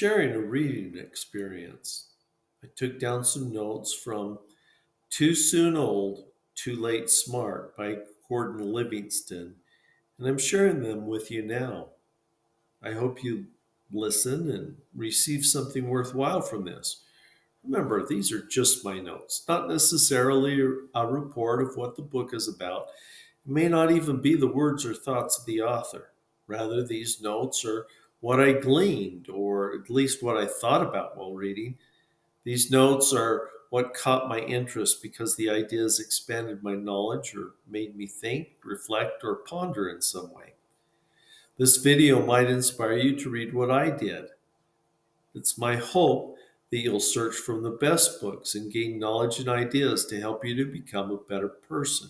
sharing a reading experience. I took down some notes from Too Soon Old, Too Late Smart by Gordon Livingston, and I'm sharing them with you now. I hope you listen and receive something worthwhile from this. Remember, these are just my notes, not necessarily a report of what the book is about. It may not even be the words or thoughts of the author. Rather, these notes are what I gleaned, or at least what I thought about while reading. These notes are what caught my interest because the ideas expanded my knowledge or made me think, reflect, or ponder in some way. This video might inspire you to read what I did. It's my hope that you'll search from the best books and gain knowledge and ideas to help you to become a better person.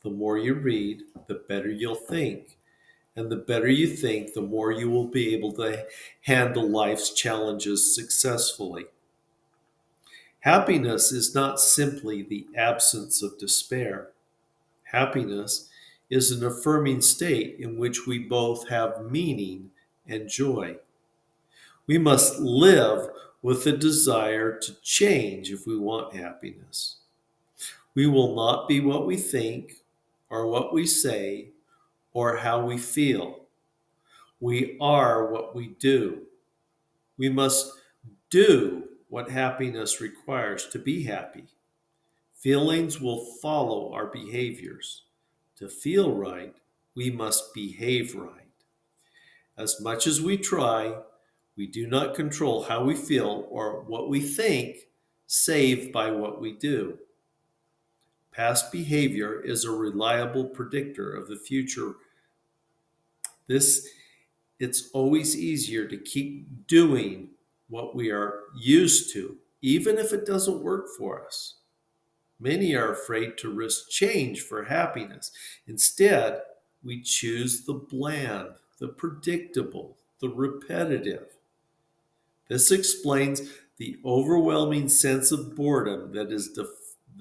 The more you read, the better you'll think. And the better you think, the more you will be able to handle life's challenges successfully. Happiness is not simply the absence of despair. Happiness is an affirming state in which we both have meaning and joy. We must live with the desire to change if we want happiness. We will not be what we think, or what we say, or how we feel. We are what we do. We must do what happiness requires to be happy. Feelings will follow our behaviors. To feel right, we must behave right. As much as we try, we do not control how we feel or what we think, save by what we do. Past behavior is a reliable predictor of the future. This It's always easier to keep doing what we are used to, even if it doesn't work for us. Many are afraid to risk change for happiness. Instead, we choose the bland, the predictable, the repetitive. This explains the overwhelming sense of boredom that is the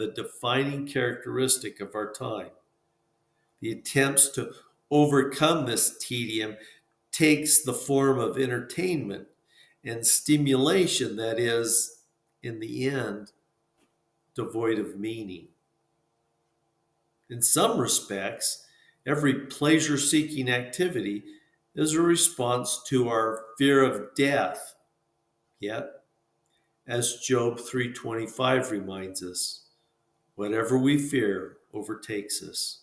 defining characteristic of our time. The attempts to overcome this tedium takes the form of entertainment and stimulation that is, in the end, devoid of meaning. In some respects, every pleasure seeking activity is a response to our fear of death. Yet, as Job 3:25 reminds us, whatever we fear overtakes us.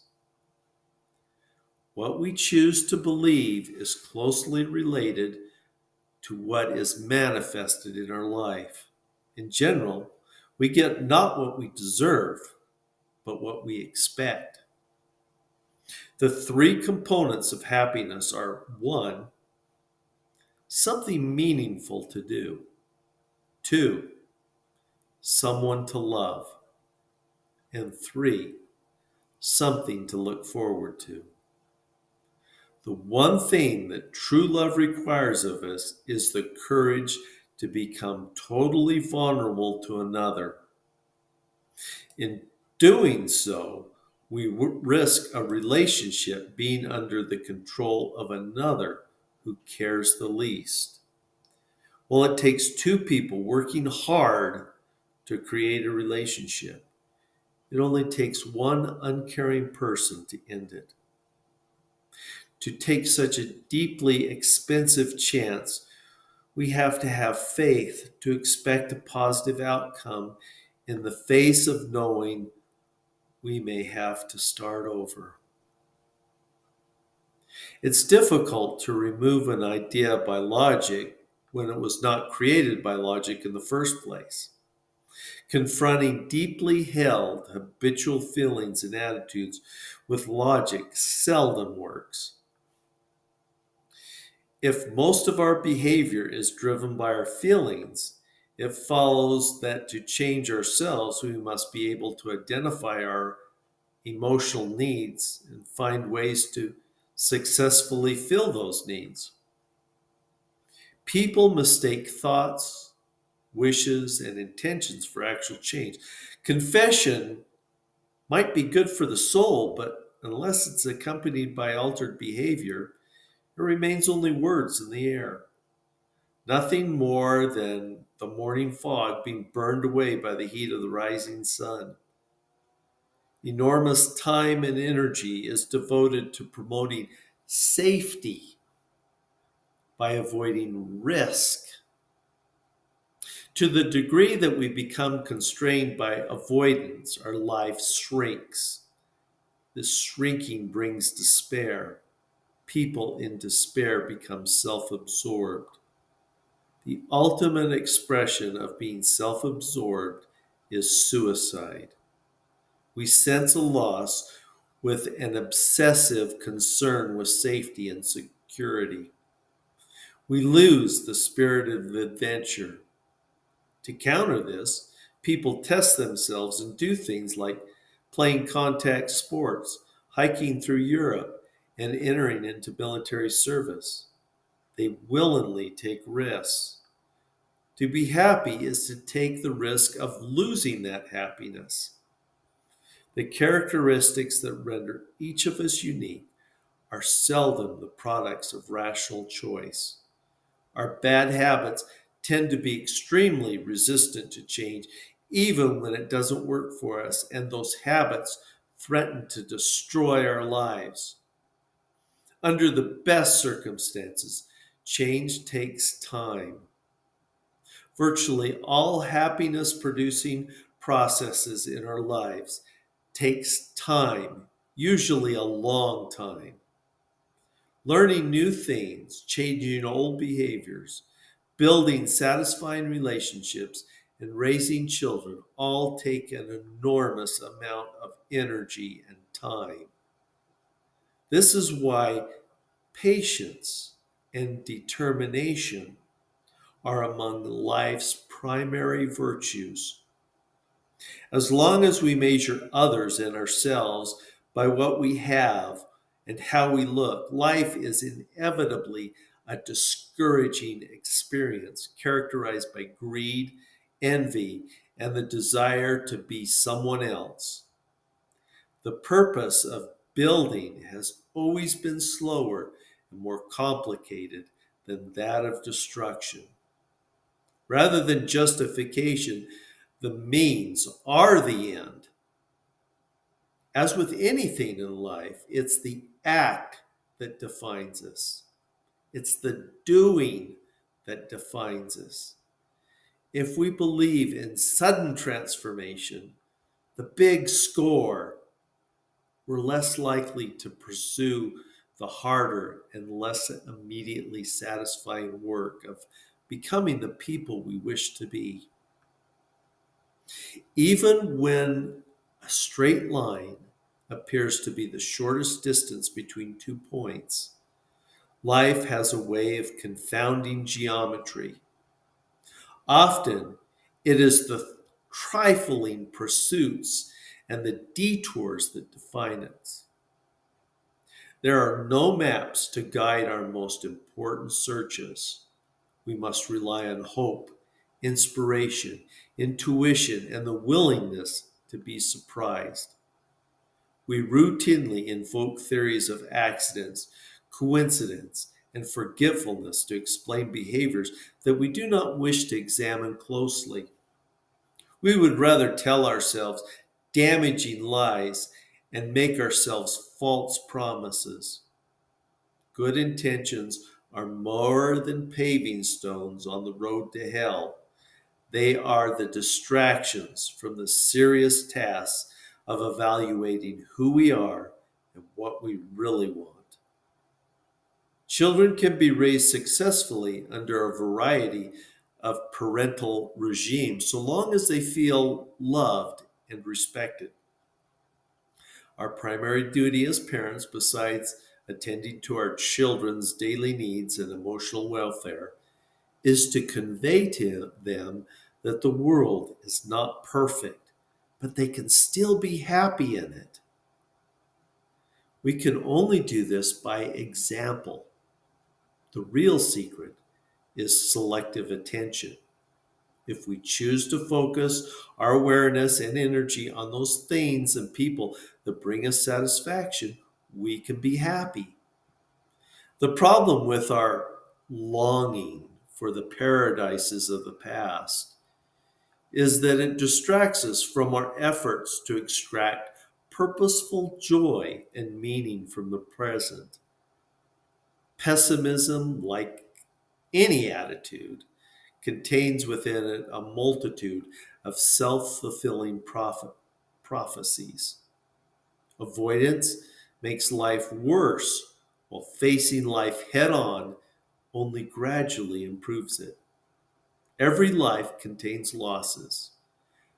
What we choose to believe is closely related to what is manifested in our life. In general, we get not what we deserve, but what we expect. The three components of happiness are: one, something meaningful to do; two, someone to love; and three, something to look forward to. The one thing that true love requires of us is the courage to become totally vulnerable to another. In doing so, we risk a relationship being under the control of another who cares the least. Well, it takes two people working hard to create a relationship. It only takes one uncaring person to end it. To take such a deeply expensive chance, we have to have faith to expect a positive outcome in the face of knowing we may have to start over. It's difficult to remove an idea by logic when it was not created by logic in the first place. Confronting deeply held habitual feelings and attitudes with logic seldom works. If most of our behavior is driven by our feelings, it follows that to change ourselves, we must be able to identify our emotional needs and find ways to successfully fill those needs. People mistake thoughts, wishes, and intentions for actual change. Confession might be good for the soul, but unless it's accompanied by altered behavior, it remains only words in the air. Nothing more than the morning fog being burned away by the heat of the rising sun. Enormous time and energy is devoted to promoting safety by avoiding risk. To the degree that we become constrained by avoidance, our life shrinks. This shrinking brings despair. People in despair become self absorbed. The ultimate expression of being self absorbed is suicide. We sense a loss with an obsessive concern with safety and security. We lose the spirit of adventure. To counter this, people test themselves and do things like playing contact sports, hiking through Europe, and entering into military service. They willingly take risks. To be happy is to take the risk of losing that happiness. The characteristics that render each of us unique are seldom the products of rational choice. Our bad habits tend to be extremely resistant to change, even when it doesn't work for us, and those habits threaten to destroy our lives. Under the best circumstances, change takes time. Virtually all happiness producing processes in our lives takes time, usually a long time. Learning new things, changing old behaviors, building satisfying relationships, and raising children all take an enormous amount of energy and time. This is why patience and determination are among life's primary virtues. As long as we measure others and ourselves by what we have and how we look, life is inevitably a discouraging experience characterized by greed, envy, and the desire to be someone else. The purpose of building has always been slower and more complicated than that of destruction. Rather than justification, the means are the end. As with anything in life, it's the act that defines us, it's the doing that defines us. If we believe in sudden transformation, the big score, we're less likely to pursue the harder and less immediately satisfying work of becoming the people we wish to be. Even when a straight line appears to be the shortest distance between 2 points, life has a way of confounding geometry. Often, it is the trifling pursuits and the detours that define us. There are no maps to guide our most important searches. We must rely on hope, inspiration, intuition, and the willingness to be surprised. We routinely invoke theories of accidents, coincidence, and forgetfulness to explain behaviors that we do not wish to examine closely. We would rather tell ourselves damaging lies and make ourselves false promises. Good intentions are more than paving stones on the road to hell. They are the distractions from the serious tasks of evaluating who we are and what we really want. Children can be raised successfully under a variety of parental regimes so long as they feel loved and respected. Our primary duty as parents, besides attending to our children's daily needs and emotional welfare, is to convey to them that the world is not perfect, but they can still be happy in it. We can only do this by example. The real secret is selective attention. If we choose to focus our awareness and energy on those things and people that bring us satisfaction, we can be happy. The problem with our longing for the paradises of the past is that it distracts us from our efforts to extract purposeful joy and meaning from the present. Pessimism, like any attitude, contains within it a multitude of self fulfilling prophecies. Avoidance makes life worse, while facing life head on only gradually improves it. Every life contains losses.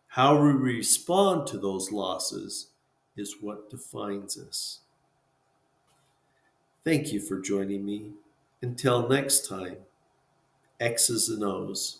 How we respond to those losses is what defines us. Thank you for joining me. Until next time, X's and O's.